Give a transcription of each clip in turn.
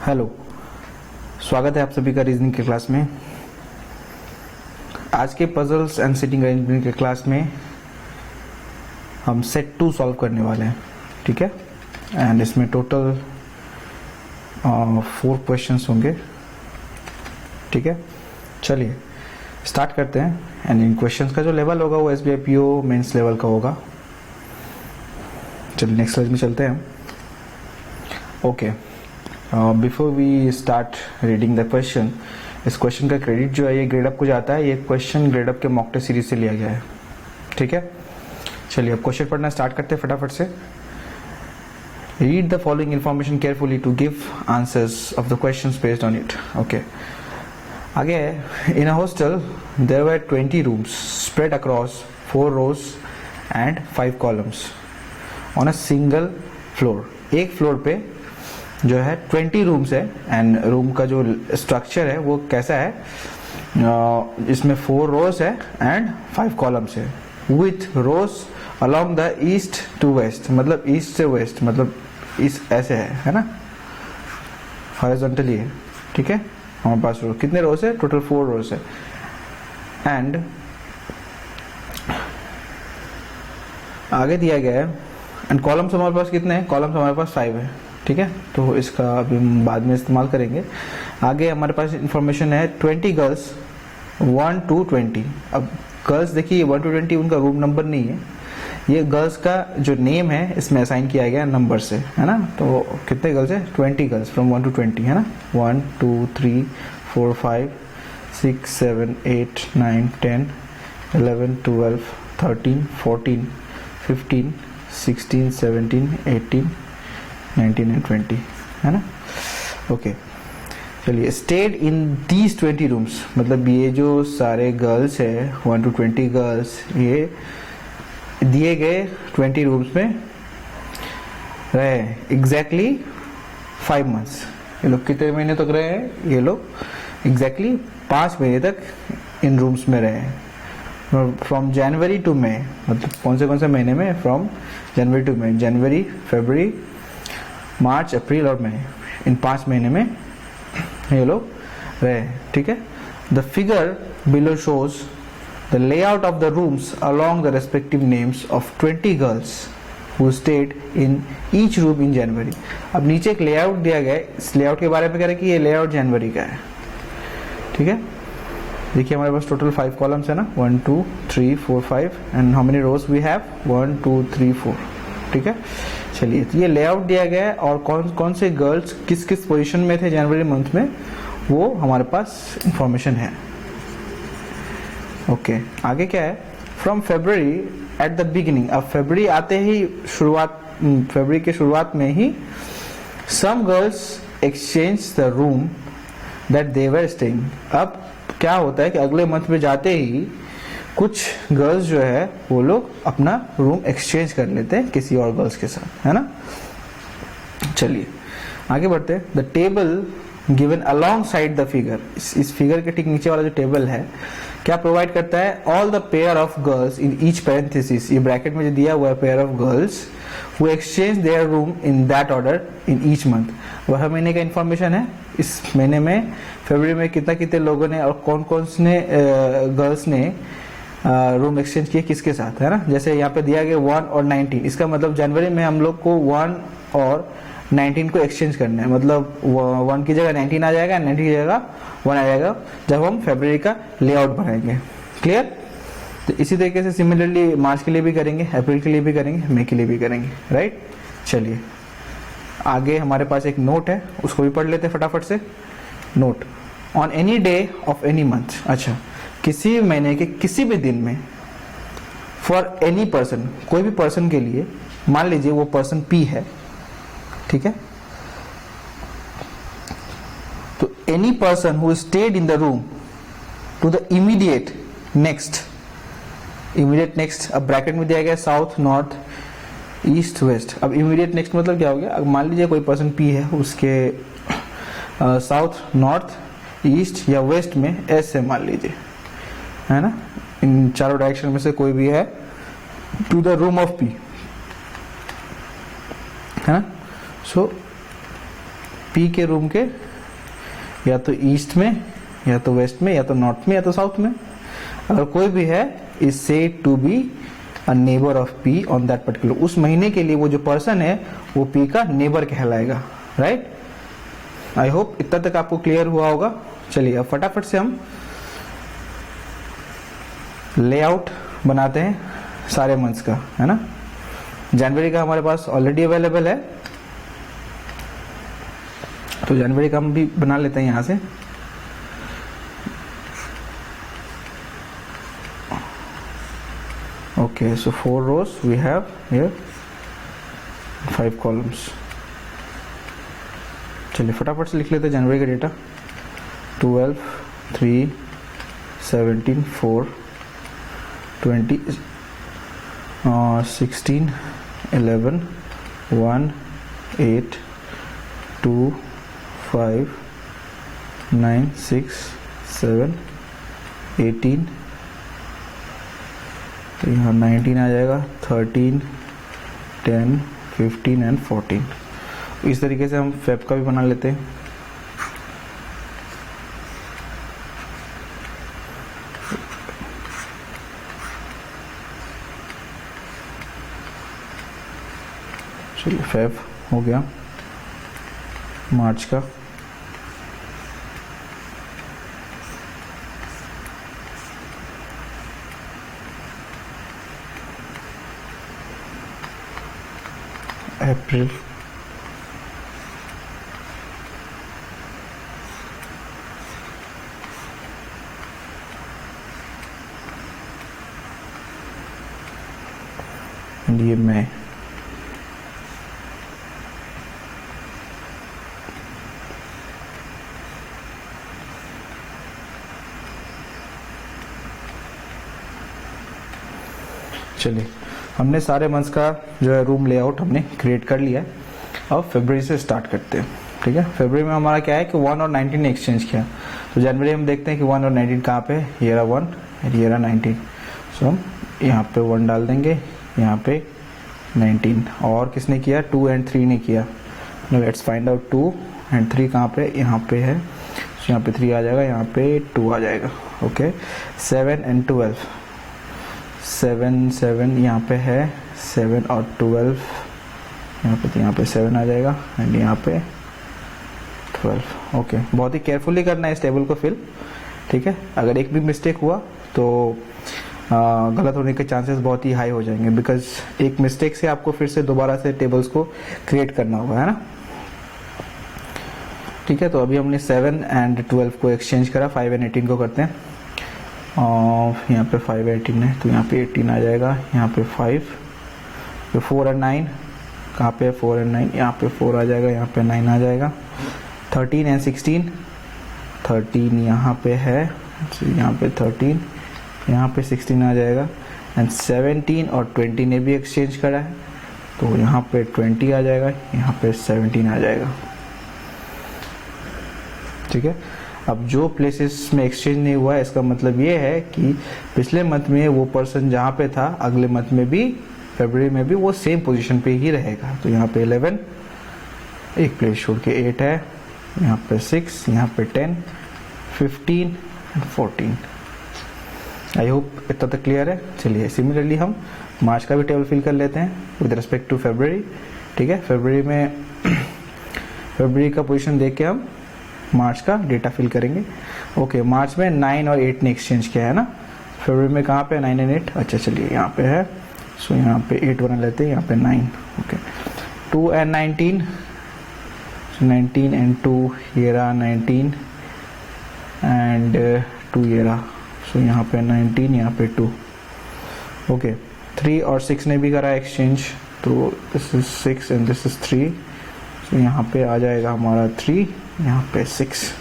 Hello, स्वागत है आप सभी का रीजनिंग के क्लास में। आज के पजल्स एंड सिटिंग अरेंजमेंट के क्लास में हम सेट 2 सॉल्व करने वाले हैं, ठीक है। एंड इसमें टोटल 4 क्वेश्चंस होंगे, ठीक है। चलिए स्टार्ट करते हैं। एंड इन क्वेश्चंस का जो लेवल होगा वो SBI PO मेंस लेवल का होगा। चलिए नेक्स्ट स्लाइड में चलते हैं। Okay, before we start reading the question, इस क्वेश्चन का क्रेडिट जो है ये ग्रेडअप को जाता है। ये क्वेश्चन ग्रेडअप के मॉक टेस्ट सीरीज से लिया गया है, ठीक है। चलिए अब क्वेश्चन पढ़ना स्टार्ट करते हैं फटाफट से। Read the following information carefully to give answers of the questions based on it. Okay, आगे है, in a hostel there were 20 rooms spread across 4 rows and 5 columns on a single floor. एक floor पे जो है 20 rooms है and room का जो structure है वो कैसा है, इसमें 4 रोज है एंड 5 कॉलम्स है with rows along the east to west, मतलब ईस्ट से वेस्ट, मतलब इस ऐसे है ना, हॉरिजॉन्टली है, ठीक है। हमारे पास कितने रोज है, टोटल 4 रोज है। एंड आगे दिया गया है एंड कॉलम्स हमारे पास कितने हैं, कॉलम्स हमारे पास 5 है, ठीक है। तो इसका अभी हम बाद में इस्तेमाल करेंगे। आगे हमारे पास इंफॉर्मेशन है 20 गर्ल्स 1 to 20। अब गर्ल्स देखिए 1 to 20 उनका रूम नंबर नहीं है, ये गर्ल्स का जो नेम है इसमें असाइन किया गया नंबर से, है ना। तो कितने गर्ल्स है, 20 गर्ल्स फ्रॉम 1 to 20, है ना। 1 2 3 4 5 6 7 8 9 10 11 12 13 14 15 16 17 18 19 and 20, है ना। ओके, चलिए स्टेड इन दीज 20 रूम्स, मतलब ये जो सारे गर्ल्स है 1 to 20 गर्ल्स, ये दिए गए 20 रूम्स में रहे एग्जैक्टली 5 मंथ्स। ये लोग कितने महीने तक रहे हैं, ये लोग एग्जैक्टली 5 महीने तक इन रूम्स में रहे हैं। फ्रॉम जनवरी टू मई, मतलब कौन से महीने में, फ्रॉम जनवरी टू मई, जनवरी फरवरी मार्च अप्रैल और मई, इन 5 महीने में ये लोग रहे, ठीक है। The figure below shows the layout of the rooms along the respective names of 20 girls who stayed in each room in January. अब नीचे एक लेआउट दिया गया है, इस लेआउट के बारे में कह रहे हैं कि ये लेआउट जनवरी का है, ठीक है। देखिए हमारे पास टोटल 5 कॉलम्स है ना, 1 2 3 4 5 and how many rows we have, 1 2 3 4, ठीक है। चलिए तो ये लेआउट दिया गया है और कौन कौन से गर्ल्स किस किस पोजीशन में थे जनवरी मंथ में, वो हमारे पास इंफॉर्मेशन है। ओके, आगे क्या है, from February at the beginning. अब फरवरी आते ही फरवरी के शुरुआत में ही some girls exchange the room that they were staying. अब क्या होता है कि अगले मंथ में जाते ही कुछ गर्ल्स जो है वो लोग अपना रूम एक्सचेंज कर लेते हैं किसी और गर्ल्स के साथ, है ना। चलिए आगे बढ़ते हैं। The table given along side the figure, इस फिगर के ठीक नीचे वाला जो टेबल है क्या प्रोवाइड करता है, all the pair of girls in each parenthesis, ये ब्रैकेट में जो दिया हुआ है pair of girls who exchange there room in that order in each month. वह महीने का इंफॉर्मेशन है, इस महीने में फरवरी में कितने लोगों ने और कौन कौन से गर्ल्स ने रूम एक्सचेंज किए किसके साथ, है ना। जैसे यहाँ पे दिया गया 1 और 19, इसका मतलब जनवरी में हम लोग को 1 और 19 को एक्सचेंज करना है, मतलब 1 की जगह 19 आ जाएगा, 19 की जगह 1 आ जाएगा जब हम फरवरी का लेआउट बनाएंगे। क्लियर। तो इसी तरीके से सिमिलरली मार्च के लिए भी करेंगे, अप्रैल के लिए भी करेंगे, मई के लिए भी करेंगे, राइट। चलिए आगे हमारे पास एक नोट है, उसको भी पढ़ लेते हैं फटाफट से। Note, on any day of any month, अच्छा किसी भी महीने के किसी भी दिन में, फॉर एनी पर्सन, कोई भी पर्सन के लिए, मान लीजिए वो पर्सन P है, ठीक है। तो any person who stayed in the room to the immediate next, अब ब्रैकेट में दिया गया साउथ नॉर्थ ईस्ट वेस्ट। अब इमीडिएट नेक्स्ट मतलब क्या हो गया, अब मान लीजिए कोई पर्सन P है, उसके साउथ नॉर्थ ईस्ट या वेस्ट में ऐसे मान लीजिए, है ना, इन चारों डायरेक्शन में से कोई भी है, to the room of P, है ना। सो पी के रूम के या तो ईस्ट में, या तो वेस्ट में, या तो नॉर्थ में, या तो साउथ में, अगर कोई भी है is said to be a neighbour of P on that particular, उस महीने के लिए वो जो पर्सन है वो पी का नेबर कहलाएगा, राइट। आई होप इतना तक आपको क्लियर हुआ होगा। चलिए अब फटाफट से हम लेआउट बनाते हैं सारे मंथ्स का, है ना। जनवरी का हमारे पास ऑलरेडी अवेलेबल है, तो जनवरी का हम भी बना लेते हैं यहां से। Okay, so 4 rows we have here, 5 columns। चलिए फटाफट से लिख लेते हैं जनवरी का डेटा। 12, 3, 17, 4, 20, 16, 11, 1, 8, 2, 5, 9, 6, 7, 18, तो यहाँ 19 आ जाएगा, 13, 10, 15 एंड 14। इस तरीके से हम फेब का भी बना लेते हैं। चलिए फेब हो गया, मार्च का अप्रैल, ये मई, चलिए हमने सारे मंथ्स का जो है रूम लेआउट हमने क्रिएट कर लिया है। अब फरवरी से स्टार्ट करते हैं, ठीक है। फरवरी में हमारा क्या है कि 1 और 19 ने एक्सचेंज किया, तो जनवरी हम देखते हैं कि 1 और 19 कहाँ पे, ये रहा 1, ये रहा 19, सो हम यहाँ पे 1 डाल देंगे, यहाँ पे 19। और किसने किया, 2 एंड 3 ने किया। लेट्स फाइंड आउट 2 एंड 3 कहाँ पे, यहाँ पे है, तो यहाँ पे 3 आ जाएगा, यहाँ पे 2 आ जाएगा। ओके, 7 एंड 12, 7 यहाँ पे है, 7 और 12 यहाँ पे, तो यहाँ पे 7 आ जाएगा एंड यहाँ पे 12। ओके, बहुत ही केयरफुली करना है इस टेबल को फिल, ठीक है। अगर एक भी मिस्टेक हुआ तो गलत होने के चांसेस बहुत ही हाई हो जाएंगे, बिकॉज एक मिस्टेक से आपको फिर से दोबारा से टेबल्स को क्रिएट करना होगा, है ना। ठीक है, तो अभी हमने 7 एंड 12 को एक्सचेंज करा, 5 एंड 18 को करते हैं। और यहाँ पे 5 18 है, तो यहाँ पे 18 आ जाएगा, यहाँ पे 5, तो 4 एंड 9 कहाँ पे, 4 एंड 9 यहाँ पे 4 आ जाएगा, यहाँ पे 9 आ जाएगा। 13 एंड 16, 13 यहाँ पे है, यहाँ पे 13, यहाँ पे 16 आ जाएगा। एंड 17 और 20 ने भी एक्सचेंज करा है, तो यहाँ पे 20 आ जाएगा, यहाँ पे 17 आ जाएगा, ठीक है। अब जो प्लेसेस में एक्सचेंज नहीं हुआ है, इसका मतलब ये है कि पिछले मंथ में वो पर्सन जहाँ पे था, अगले मंथ में भी, फरवरी में भी वो सेम पोजीशन पे ही रहेगा। तो यहाँ पे 11, एक प्लेस छोड़ के 8 है, यहाँ पे 6, यहाँ पे 10, 15 एंड 14। आई होप इतना तक क्लियर है। चलिए सिमिलरली हम मार्च का भी टेबल फिल कर लेते हैं विद रिस्पेक्ट टू फरवरी, ठीक है। फरवरी में फरवरी का पोजीशन देख के हम मार्च का डेटा फिल करेंगे। ओके, मार्च में 9 और 8 ने एक्सचेंज किया है ना, फरवरी में कहाँ पे 9 एंड 8, अच्छा चलिए यहाँ पे है, सो यहाँ पे 8 बना लेते हैं, यहाँ पे 9। ओके, 2 एंड 19, 19 एंड 2 ये रहा 19 एंड 2 ये रहा, सो यहाँ पे 19, यहाँ पे 2। ओके, 3 और 6 ने भी करा एक्सचेंज, तो this is 6 and this is 3, सो यहाँ पे आ जाएगा हमारा 3, यहाँ पे 6।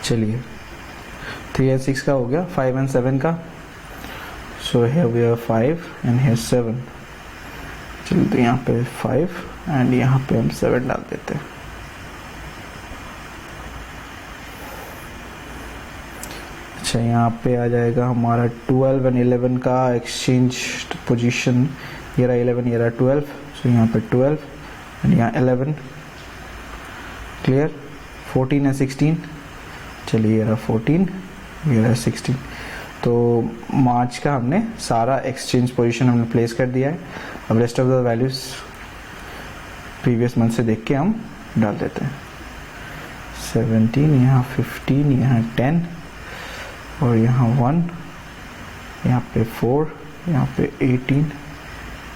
चलिए 3 एंड 6 का हो गया, 5 एंड 7 का, so here we have 5 and here 7। चलिए तो यहाँ पे 5 एंड यहाँ पे हम 7 डाल देते हैं। अच्छा, यहाँ पे आ जाएगा हमारा 12 एंड 11 का एक्सचेंज पोजीशन, ये रहा 11, ये रहा 12, सो यहाँ पे 12 एंड यहाँ 11, क्लियर। 14 एंड 16, चलिए ये रहा 14, ये रहा 16। तो मार्च का हमने सारा एक्सचेंज पोजीशन हमने प्लेस कर दिया है। अब rest of the values previous month से देख के हम डाल देते हैं। 17, यहाँ 15, यहाँ 10 और यहाँ 1, यहाँ पे 4, यहाँ पे 18,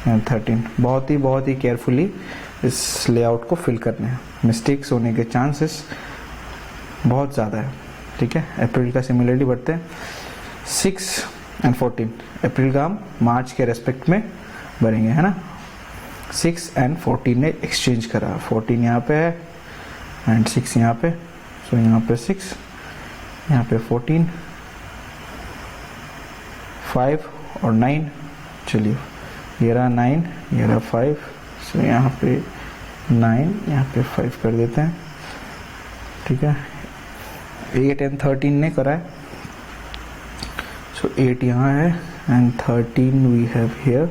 यहाँ 13। बहुत ही केयरफुली इस लेआउट को फिल करना है, मिस्टेक्स होने के चांसेस बहुत ज़्यादा है, ठीक है। अप्रैल का सिमिलरिटी बढ़ते हैं। 6 एंड 14, अप्रैल का हम मार्च के रेस्पेक्ट में भरेंगे, है ना। 6 एंड 14 ने एक्सचेंज करा, 14 यहाँ पे है एंड 6 यहाँ पे, सो यहाँ पे 6, यहाँ पे 14, 5 और 9, चलिए ये रहा 9, ये रहा 5, सो यहाँ पे 9, यहाँ पे 5 कर देते हैं, ठीक है। 8 एंड 13 ने करा है, सो 8 यहाँ है एंड 13 वी हैव हियर,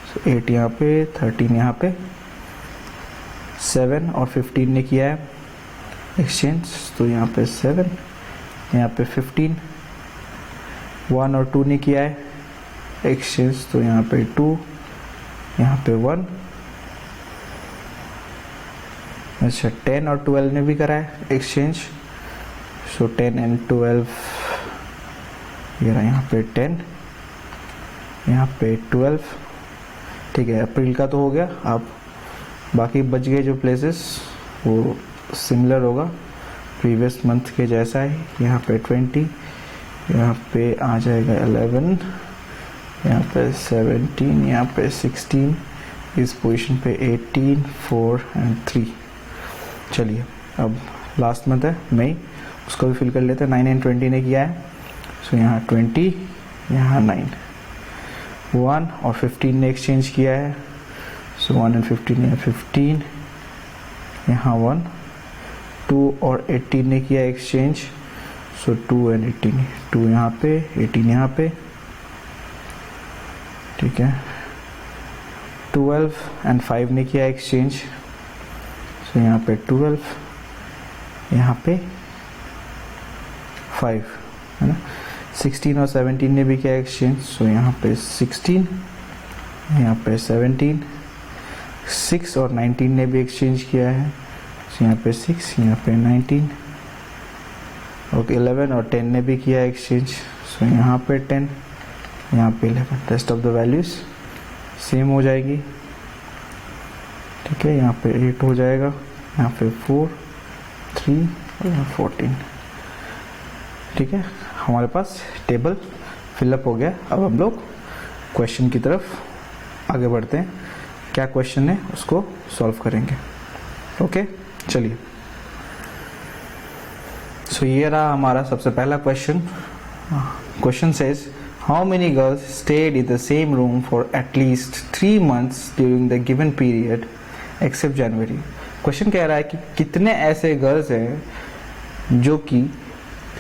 सो 8 यहाँ पे, 13 यहाँ पे। 7 और 15 ने किया है एक्सचेंज, तो यहाँ पे 7, यहाँ पे 15। 1 और 2 ने किया है एक्सचेंज, तो यहाँ पे 2, यहाँ पे 1। अच्छा, 10 और 12 ने भी करा है एक्सचेंज, सो 10 एंड 12, ये रहा यहाँ पे 10, यहाँ पे 12, ठीक है। अप्रैल का तो हो गया, अब बाकी बच गए जो प्लेसेस वो सिमिलर होगा प्रीवियस मंथ के जैसा ही। यहाँ पे 20, यहाँ पे आ जाएगा 11, यहाँ पे 17, यहाँ पे 16, इस पोजीशन पे 18, 4 एंड 3। चलिए अब लास्ट मंथ है मई, उसको भी फिल कर लेते हैं। 9 एंड 20 ने किया है, सो यहाँ 20, यहाँ 9। 1 और 15 ने एक्सचेंज किया है, सो 1 एंड 15, यहाँ 15, यहाँ 1। 2 और 18 ने किया एक्सचेंज, सो 2 एंड 18, 2 यहाँ पे, 18 यहाँ पे, ठीक है। 12 एंड 5 ने किया एक्सचेंज, सो यहाँ पे 12, यहाँ पे 5, है ना। 16 और 17 ने भी किया एक्सचेंज, सो यहाँ पे 16, यहाँ पे 17। 6 और 19 ने भी एक्सचेंज किया है, सो यहाँ पे 6, यहाँ पे 19। ओके, 11 और 10 ने भी किया एक्सचेंज, सो यहाँ पे 10, यहाँ पे 11। Rest of the values same हो जाएगी, ठीक है। यहाँ पे 8 हो जाएगा, यहाँ पे 4, 3 और यहाँ 14, ठीक है। हमारे पास टेबल फिलअप हो गया। अब हम लोग क्वेश्चन की तरफ आगे बढ़ते हैं, क्या क्वेश्चन है उसको सॉल्व करेंगे। ओके, चलिए। सो ये रहा हमारा सबसे पहला क्वेश्चन। Question says how many girls stayed in the same room for at least 3 months during the given period except January. Question कह रहा है कि कितने ऐसे गर्ल्स हैं जो कि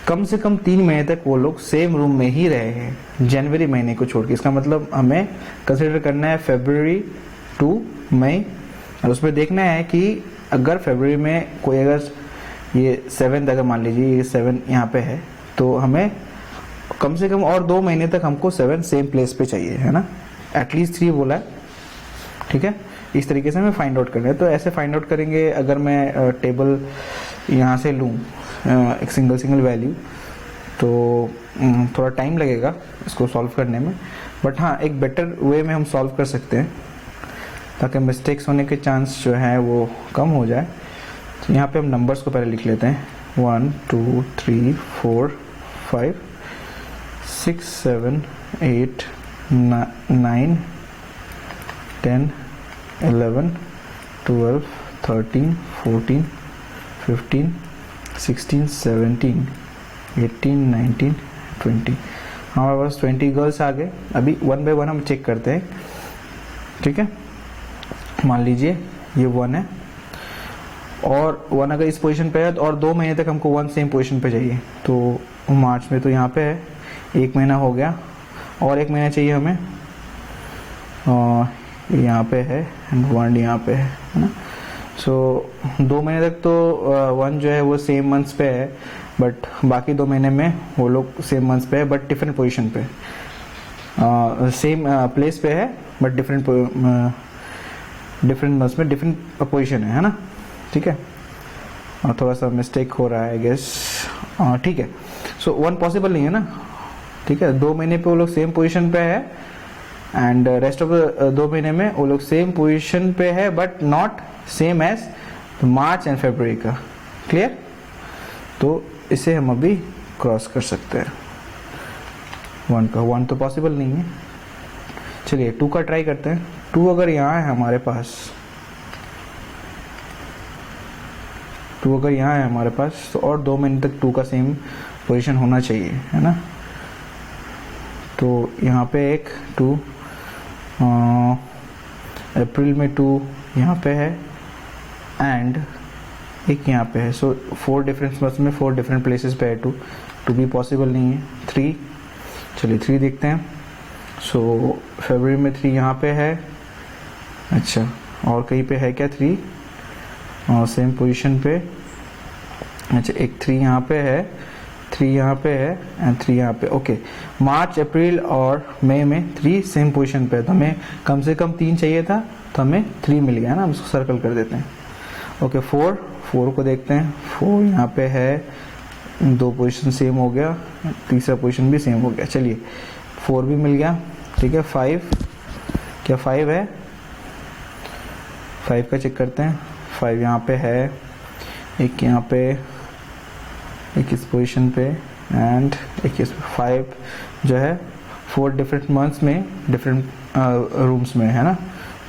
कम से कम 3 महीने तक वो लोग सेम रूम में ही रहे हैं जनवरी महीने को छोड़ के। इसका मतलब हमें कंसिडर करना है फरवरी टू मई, और उसमें देखना है कि अगर फरवरी में कोई अगर ये 7 अगर मान लीजिए ये 7 यहाँ पे है, तो हमें कम से कम और 2 महीने तक हमको 7 सेम प्लेस पे चाहिए, है ना। एटलीस्ट 3 बोला है, ठीक है। इस तरीके से हमें फाइंड आउट करना है। तो ऐसे फाइंड आउट करेंगे, अगर मैं टेबल यहाँ से लूँ एक सिंगल वैल्यू, तो थोड़ा टाइम लगेगा इसको सॉल्व करने में, बट हाँ एक बेटर वे में हम सॉल्व कर सकते हैं ताकि मिस्टेक्स होने के चांस जो है वो कम हो जाए। तो यहाँ पे हम नंबर्स को पहले लिख लेते हैं, 1 2 3 4 5 6 7 8 9 10 11 12 13 14 15 16 17 18 19 20। हमारे पास 20 गर्ल्स आ गए। अभी 1 बाय 1 हम चेक करते हैं, ठीक है। मान लीजिए ये 1 है और 1 अगर इस पोजीशन पे है, तो और 2 महीने तक हमको 1 सेम पोजीशन पे चाहिए। तो मार्च में तो यहाँ पे है, 1 महीना हो गया और 1 महीना चाहिए हमें यहाँ पे है एंड 1 यहाँ पे है ना। सो 2 महीने तक तो 1 जो है वो सेम मंथ्स पे है, बट बाकी 2 महीने में वो लोग सेम मंथ्स पे है बट डिफरेंट पोजीशन पे, सेम प्लेस पे है बट डिफरेंट मंथ्स में डिफरेंट पोजीशन है ना। ठीक है, और थोड़ा सा मिस्टेक हो रहा है आई गेस। ठीक है, सो 1 पॉसिबल नहीं है ना। ठीक है, 2 महीने पे वो लोग सेम पोजीशन पे है एंड रेस्ट ऑफ 2 महीने में वो लोग सेम पोजीशन पे है but not same as March and February का। क्लियर? तो इसे हम अभी क्रॉस कर सकते हैं 1 का। 1 तो पॉसिबल नहीं है। चलिए 2 का ट्राई करते हैं। 2 अगर यहाँ है हमारे पास, 2 अगर यहाँ है हमारे पास तो और 2 महीने तक 2 का सेम पोजीशन होना चाहिए, है ना। तो यहाँ पे एक 2 अप्रैल में 2 यहाँ पे है एंड एक यहाँ पे है। सो 4 डिफरेंट मंथ्स में 4 डिफरेंट प्लेसेस पे है 2 भी पॉसिबल नहीं है। 3, चलिए 3 देखते हैं। सो फरवरी में 3 यहाँ पे है। अच्छा, और कहीं पे है क्या 3 सेम पोजीशन पे? अच्छा, एक 3 यहाँ पे है, 3 यहाँ पे है एंड 3 यहाँ पे। ओके, मार्च, अप्रैल और मई में 3 सेम पोजीशन पे है, तो हमें कम से कम 3 चाहिए था, तो हमें 3 मिल गया ना। हम इसको सर्कल कर देते हैं। ओके, 4 को देखते हैं। 4 यहाँ पे है, 2 पोजीशन सेम हो गया, तीसरा पोजीशन भी सेम हो गया। चलिए 4 भी मिल गया। ठीक है, 5, क्या 5 है? 5 का चेक करते हैं। 5 यहाँ पे है, एक यहाँ पे, एक इस पोजीशन पे एंड एक इस 5 जो है 4 डिफरेंट मंथ्स में डिफरेंट रूम्स में है ना।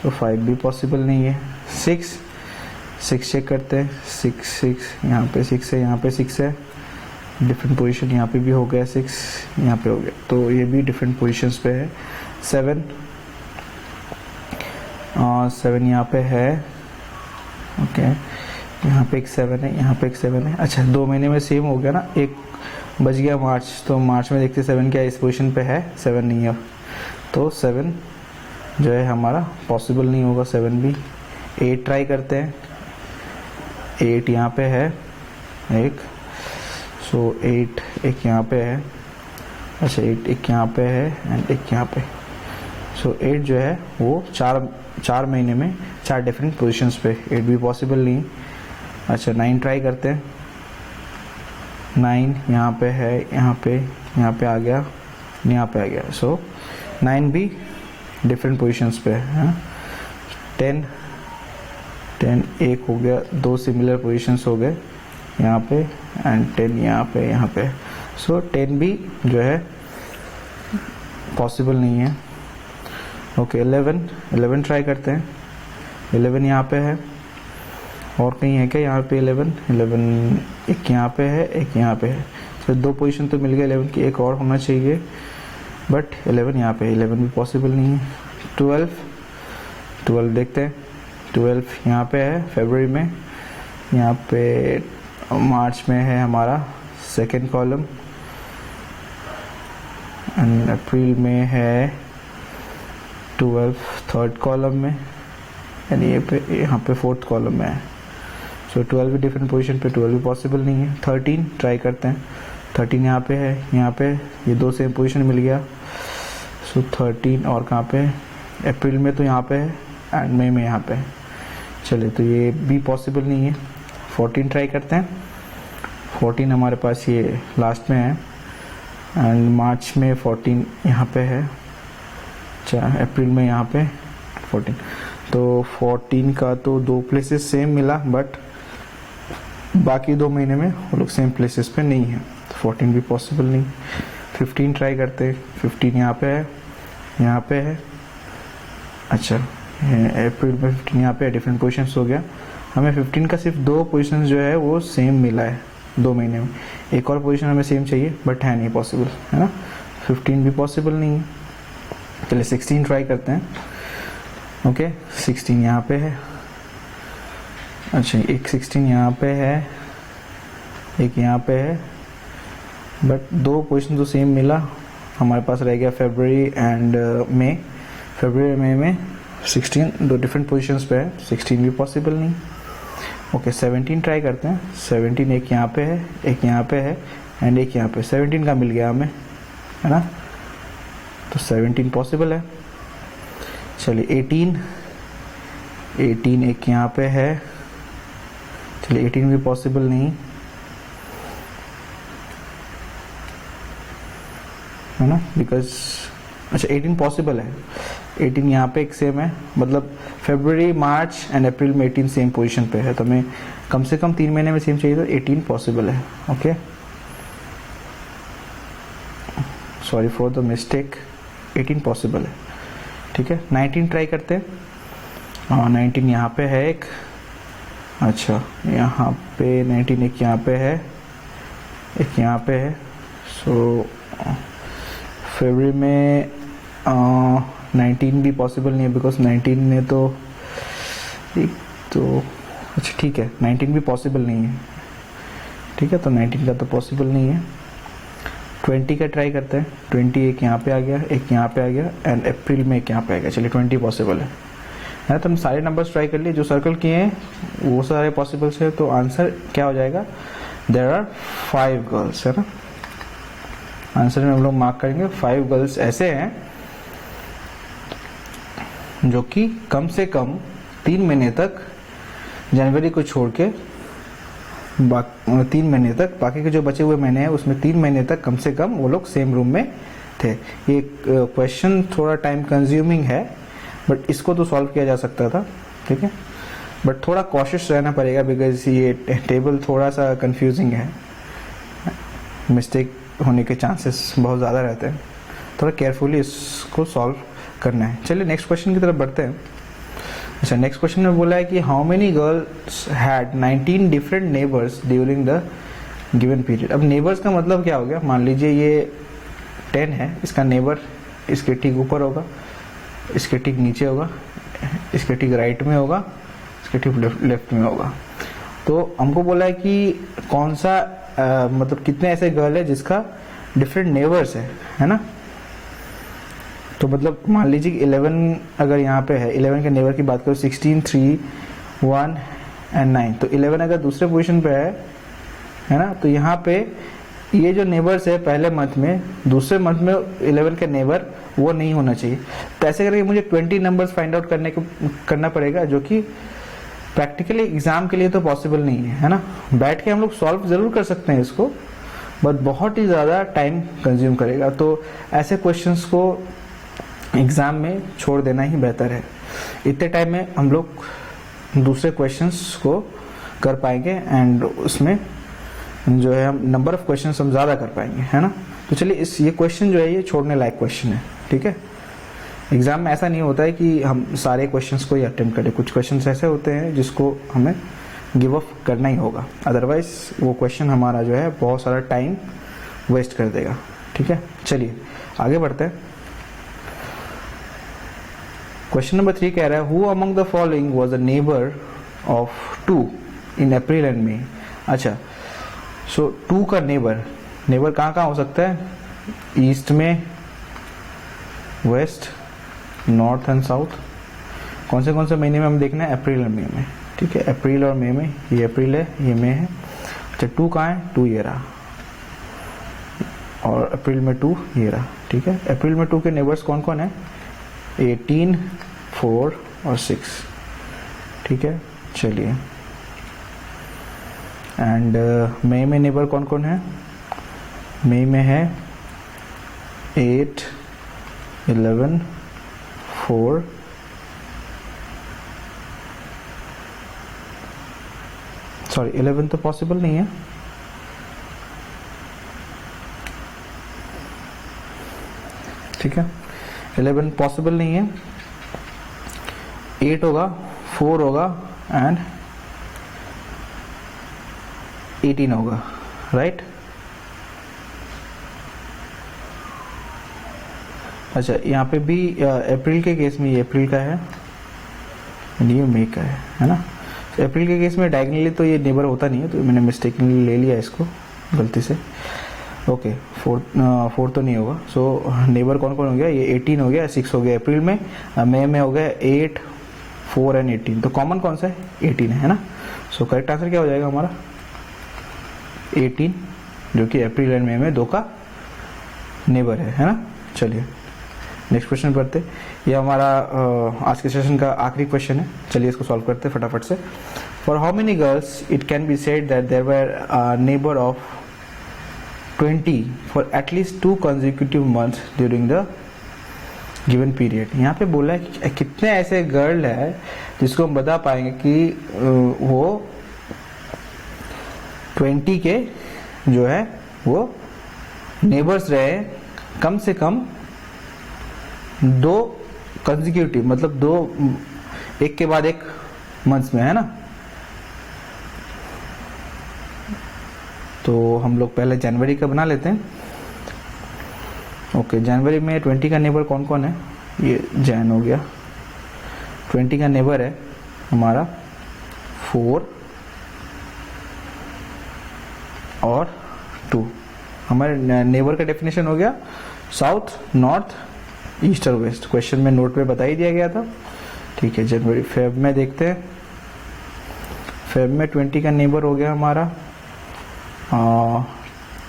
तो 5 भी पॉसिबल नहीं है। 6 चेक करते हैं। 6 यहाँ पे 6 है, यहाँ पे 6 है, डिफरेंट पोजीशन यहाँ पे भी हो गया, 6 यहाँ पे हो गया, तो ये भी डिफरेंट पोजीशंस पे है। 7 यहाँ पे है। ओके, यहाँ पे एक 7 है, यहाँ पे एक 7 है। अच्छा, 2 महीने में सेम हो गया ना। एक बच गया मार्च, तो मार्च में देखते 7 क्या इस पोजीशन पे है? 7 नहीं है, तो 7 जो है हमारा पॉसिबल नहीं होगा। 7 भी। 8 ट्राई करते हैं। 8 यहाँ पे है एक, सो 8 एक यहाँ पे है। अच्छा, 8 एक यहाँ पे है एंड एक यहाँ पे। सो 8 जो है वो 4 महीने में 4 डिफरेंट पोजीशंस पे। 8 भी पॉसिबल नहीं। अच्छा, 9 ट्राई करते हैं। 9 यहाँ पे है, यहाँ पे आ गया, यहाँ पे आ गया। सो 9 भी डिफरेंट पोजीशंस पे है। 10 एक हो गया, 2 सिमिलर पोजीशंस हो गए यहाँ पे एंड 10 यहाँ पे। सो 10 भी जो है पॉसिबल नहीं है। ओके, 11 ट्राई करते हैं। 11 यहाँ पे है, और कहीं है क्या यहाँ पे? 11 एक यहाँ पे है, एक यहाँ पे है। तो 2 पोजीशन तो मिल गए 11 की, एक और होना चाहिए बट 11 यहाँ पे, 11 भी पॉसिबल नहीं है। 12 देखते हैं। 12 यहाँ पे है फरवरी में, यहाँ पे मार्च में है हमारा सेकेंड कॉलम एंड अप्रैल में है 12 थर्ड कॉलम में एंड ये पे यहाँ पे फोर्थ कॉलम में है। सो 12 भी डिफरेंट पोजीशन पे, 12 भी पॉसिबल नहीं है। 13 ट्राई करते हैं। 13 यहाँ पे है, यहाँ पे ये 2 सेम पोजीशन मिल गया। सो 13 और कहाँ पे? अप्रैल में तो यहाँ पे है एंड मई में यहाँ पे है। चलिए, तो ये भी पॉसिबल नहीं है। 14 ट्राई करते हैं। 14 हमारे पास ये लास्ट में है एंड मार्च में 14 यहाँ पे है। अच्छा, अप्रैल में यहाँ पे 14। तो 14 का तो 2 प्लेसेस सेम मिला बट बाकी 2 महीने में वो लोग सेम प्लेसेस पे नहीं है, तो 14 भी पॉसिबल नहीं। 15 ट्राई करते हैं। 15 यहाँ पे है, यहाँ पे है। अच्छा, अप्रैल में 15 यहाँ पे डिफरेंट पोजीशंस हो गया। हमें 15 का सिर्फ 2 पोजीशंस जो है वो सेम मिला है 2 महीने में। एक और पोजीशन हमें सेम चाहिए बट है नहीं पॉसिबल, है ना। 15 भी पॉसिबल नहीं है। चलिए 16 ट्राई करते हैं। ओके, 16 यहाँ पे है। अच्छा, एक 16 यहाँ पे है, एक यहाँ पे है बट 2 पोजीशन तो सेम मिला। हमारे पास रह गया फरवरी एंड मई। फरवरी मई में 16 दो डिफरेंट पोजीशंस पे है, 16 भी पॉसिबल नहीं। ओके 17 ट्राई करते हैं। 17 एक यहाँ पे है, एक यहाँ पे है एंड एक यहाँ पे। 17 का मिल गया हमें, है ना, तो 17 पॉसिबल है। चलिए 18 एक यहाँ पे है, चलिए 18 भी पॉसिबल नहीं, है ना, बिकॉज अच्छा 18 पॉसिबल है। 18 यहाँ पे एक सेम है, मतलब फरवरी, मार्च एंड अप्रैल में 18 सेम पोजीशन पे है, तो हमें कम से कम 3 महीने में सेम चाहिए, तो 18 पॉसिबल है। Okay, sorry for the mistake, 18 possible है। ठीक है, 19 ट्राई करते हैं। 19 यहाँ पे है एक, अच्छा यहाँ पे 19 एक यहाँ पे है, एक यहाँ पे है। सो फरवरी में 19 भी पॉसिबल नहीं है, बिकॉज 19 ने तो एक तो अच्छा ठीक है 19 भी पॉसिबल नहीं है। ठीक है, तो 19 का तो पॉसिबल नहीं है। 20 का ट्राई करते हैं। 20 एक यहाँ पे आ गया, एक यहाँ पे आ गया एंड अप्रैल में एक यहाँ पे आ गया। चलिए 20 पॉसिबल है ना, तो हम सारे नंबर्स ट्राई कर लिए, जो सर्कल किए हैं वो सारे पॉसिबल्स है। तो आंसर क्या हो जाएगा, देयर आर 5 गर्ल्स, है ना। आंसर में हम लोग मार्क करेंगे 5 गर्ल्स ऐसे हैं जो कि कम से कम 3 महीने तक, जनवरी को छोड़ के 3 महीने तक, बाकी के जो बचे हुए महीने हैं उसमें 3 महीने तक कम से कम वो लोग सेम रूम में थे। ये क्वेश्चन थोड़ा टाइम कंज्यूमिंग है, बट इसको तो सॉल्व किया जा सकता था। ठीक है, बट थोड़ा कॉशियस रहना पड़ेगा, बिकॉज ये टेबल थोड़ा सा कंफ्यूजिंग है, मिस्टेक होने के चांसेस बहुत ज़्यादा रहते हैं, थोड़ा केयरफुली इसको सॉल्व करना है। चलिए नेक्स्ट क्वेश्चन की तरफ बढ़ते हैं। अच्छा, नेक्स्ट क्वेश्चन में बोला है कि how many girls had 19 different neighbours during the given period. अब नेबर्स का मतलब क्या हो गया, मान लीजिए ये 10 है, इसका नेबर इसके ठीक ऊपर होगा, इसके ठीक नीचे होगा, इसके ठीक राइट में होगा, इसके ठीक लेफ्ट में होगा। तो हमको बोला है कि कौन सा मतलब कितने ऐसे गर्ल है जिसका डिफरेंट नेबर्स है ना। तो मतलब मान लीजिए 11 अगर यहाँ पे है, 11 के नेबर की बात करो, 16, 3, 1 एंड 9, तो 11 अगर दूसरे पोजीशन पे है ना, तो यहाँ पे ये जो नेबर्स है पहले मंथ में, दूसरे मंथ में 11 के नेबर वो नहीं होना चाहिए। तो ऐसे करके मुझे 20 नंबर्स फाइंड आउट करना पड़ेगा, जो कि प्रैक्टिकली एग्जाम के लिए तो पॉसिबल नहीं है ना। बैठ के हम लोग सॉल्व जरूर कर सकते हैं इसको, बट बहुत ही ज़्यादा टाइम कंज्यूम करेगा। तो ऐसे क्वेश्चंस को एग्ज़ाम में छोड़ देना ही बेहतर है। इतने टाइम में हम लोग दूसरे क्वेश्चंस को कर पाएंगे एंड उसमें जो है हम नंबर ऑफ क्वेश्चंस हम ज़्यादा कर पाएंगे, है ना। तो चलिए ये क्वेश्चन जो है ये छोड़ने लायक क्वेश्चन है। ठीक है, एग्ज़ाम में ऐसा नहीं होता है कि हम सारे क्वेश्चंस को ही अटेम्प्ट करें, कुछ क्वेश्चंस ऐसे होते हैं जिसको हमें गिव अप करना ही होगा, अदरवाइज वो क्वेश्चन हमारा जो है बहुत सारा टाइम वेस्ट कर देगा। ठीक है, चलिए आगे बढ़ते हैं। क्वेश्चन नंबर 3 कह रहा है, who among the following was a neighbour of 2 in April and May. अच्छा, सो 2 का नेबर कहाँ हो सकता है, ईस्ट में, वेस्ट, नॉर्थ एंड साउथ। कौन से महीने में हम देखना है, अप्रैल और मई में। ठीक है, अप्रैल और मई में, ये अप्रैल है, ये मई है। अच्छा, 2 कहाँ है, 2 ये रहा, और अप्रैल में 2 ये रहा। ठीक है, अप्रैल में 2 के नेबर्स कौन कौन है, 18, 4 और 6। ठीक है, चलिए, एंड मई में नेबर कौन कौन है, मई में है 8, 11, 4, सॉरी 11 तो पॉसिबल नहीं है। ठीक है, 11 पॉसिबल नहीं है। 8 होगा, 4 होगा एंड 18 होगा, राइट। अच्छा, यहाँ पे भी अप्रैल के केस में ये अप्रैल का है, ये मई का है ना। तो अप्रैल के केस में डायगनली तो ये नेबर होता नहीं है, तो मैंने मिस्टेकली ले लिया इसको गलती से। ओके, फोर तो नहीं होगा। सो नेबर कौन कौन हो गया, ये 18 हो गया, 6 हो गया अप्रैल में, मई में हो गया 8, 4 एंड 18। तो कॉमन कौन सा है, 18 है ना। सो करेक्ट आंसर क्या हो जाएगा हमारा 18, जो कि अप्रैल एंड मई में 2 का नेबर है ना। चलिए नेक्स्ट क्वेश्चन पढ़ते। ये हमारा आज के सेशन का आखिरी क्वेश्चन है। चलिए इसको सॉल्व करते हैं फटाफट से। For how many girls it can be said that there were neighbour of 20 for at least 2 consecutive months during the given period. यहाँ पे बोला है कि कितने ऐसे गर्ल है जिसको हम बता पाएंगे कि वो 20 के जो है वो नेबर्स रहे कम से कम 2 कंसेक्यूटिव, मतलब 2 एक के बाद एक मंथ्स में, है ना। तो हम लोग पहले जनवरी का बना लेते हैं। ओके, जनवरी में 20 का नेबर कौन कौन है, ये जैन हो गया। 20 का नेबर है हमारा 4 और 2। हमारे नेबर का डेफिनेशन हो गया साउथ, नॉर्थ, ईस्ट और वेस्ट। क्वेश्चन में नोट पे बता ही दिया गया था, ठीक है। जनवरी, फेब में देखते हैं। फेब में 20 का नेबर हो गया हमारा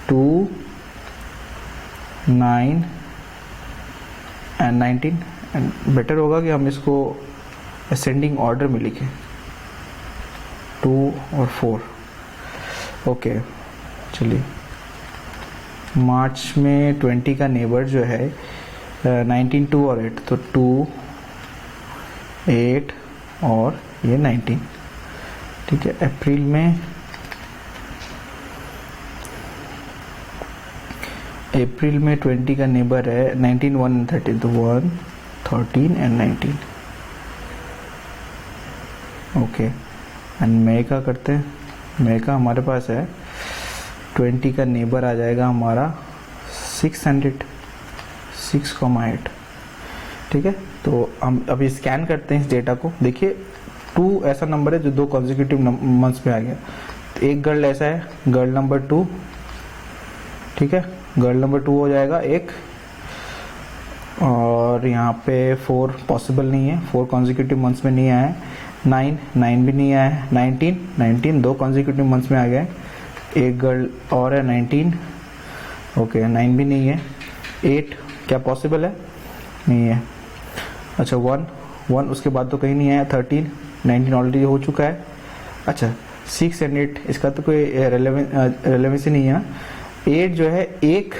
2, 9 एंड 19। एंड बेटर होगा कि हम इसको असेंडिंग ऑर्डर में लिखें, 2 और 4। ओके, चलिए मार्च में 20 का नेबर जो है 19, 2 और 8, तो 2, 8 और ये 19, ठीक है। अप्रैल में अप्रैल में 20 का नेबर है 19, 1 एंड 13, तो 1, 13 एंड 19। ओके, एंड मई का करते हैं। मई का हमारे पास है 20 का नेबर आ जाएगा हमारा 6,8, ठीक है। तो हम अभी स्कैन करते हैं इस डेटा को। देखिए 2 ऐसा नंबर है जो 2 कॉन्जिक्यूटिव मंथ्स में आ गया। तो एक गर्ल ऐसा है, गर्ल नंबर 2, ठीक है। गर्ल नंबर 2 हो जाएगा एक, और यहाँ पे 4 पॉसिबल नहीं है, 4 कॉन्जिक्यूटिव मंथ्स में नहीं आया है। 9 भी नहीं आया है। 19 2 कॉन्जिक्यूटिव मंथ्स में आ गया है। एक गर्ल और है 19, ओके 9 भी नहीं है। 8 क्या पॉसिबल है, नहीं है। अच्छा 1 उसके बाद तो कहीं नहीं आया। 13, 19 ऑलरेडी हो चुका है। अच्छा 6 एंड 8 इसका तो कोई रेलेवेंसी नहीं है। 8 जो है एक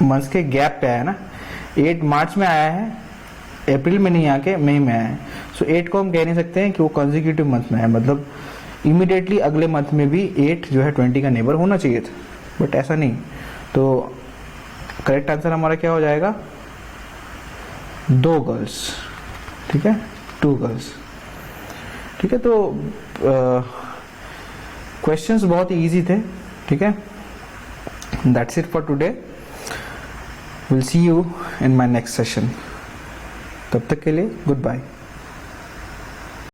मंथ के गैप पे आया ना। 8 मार्च में आया है, अप्रैल में नहीं आके मई में आया है। सो 8 को हम कह नहीं सकते हैं कि वो कंसेक्यूटिव मंथ में है, मतलब इमीडिएटली अगले मंथ में भी 8 जो है 20 का नेबर होना चाहिए था, बट ऐसा नहीं। तो करेक्ट आंसर हमारा क्या हो जाएगा, 2 गर्ल्स, ठीक है, 2 गर्ल्स, ठीक है। तो क्वेश्चंस बहुत ही इजी थे, ठीक है। That's it for today, will see you in my next session. तब तक के लिए गुड बाय।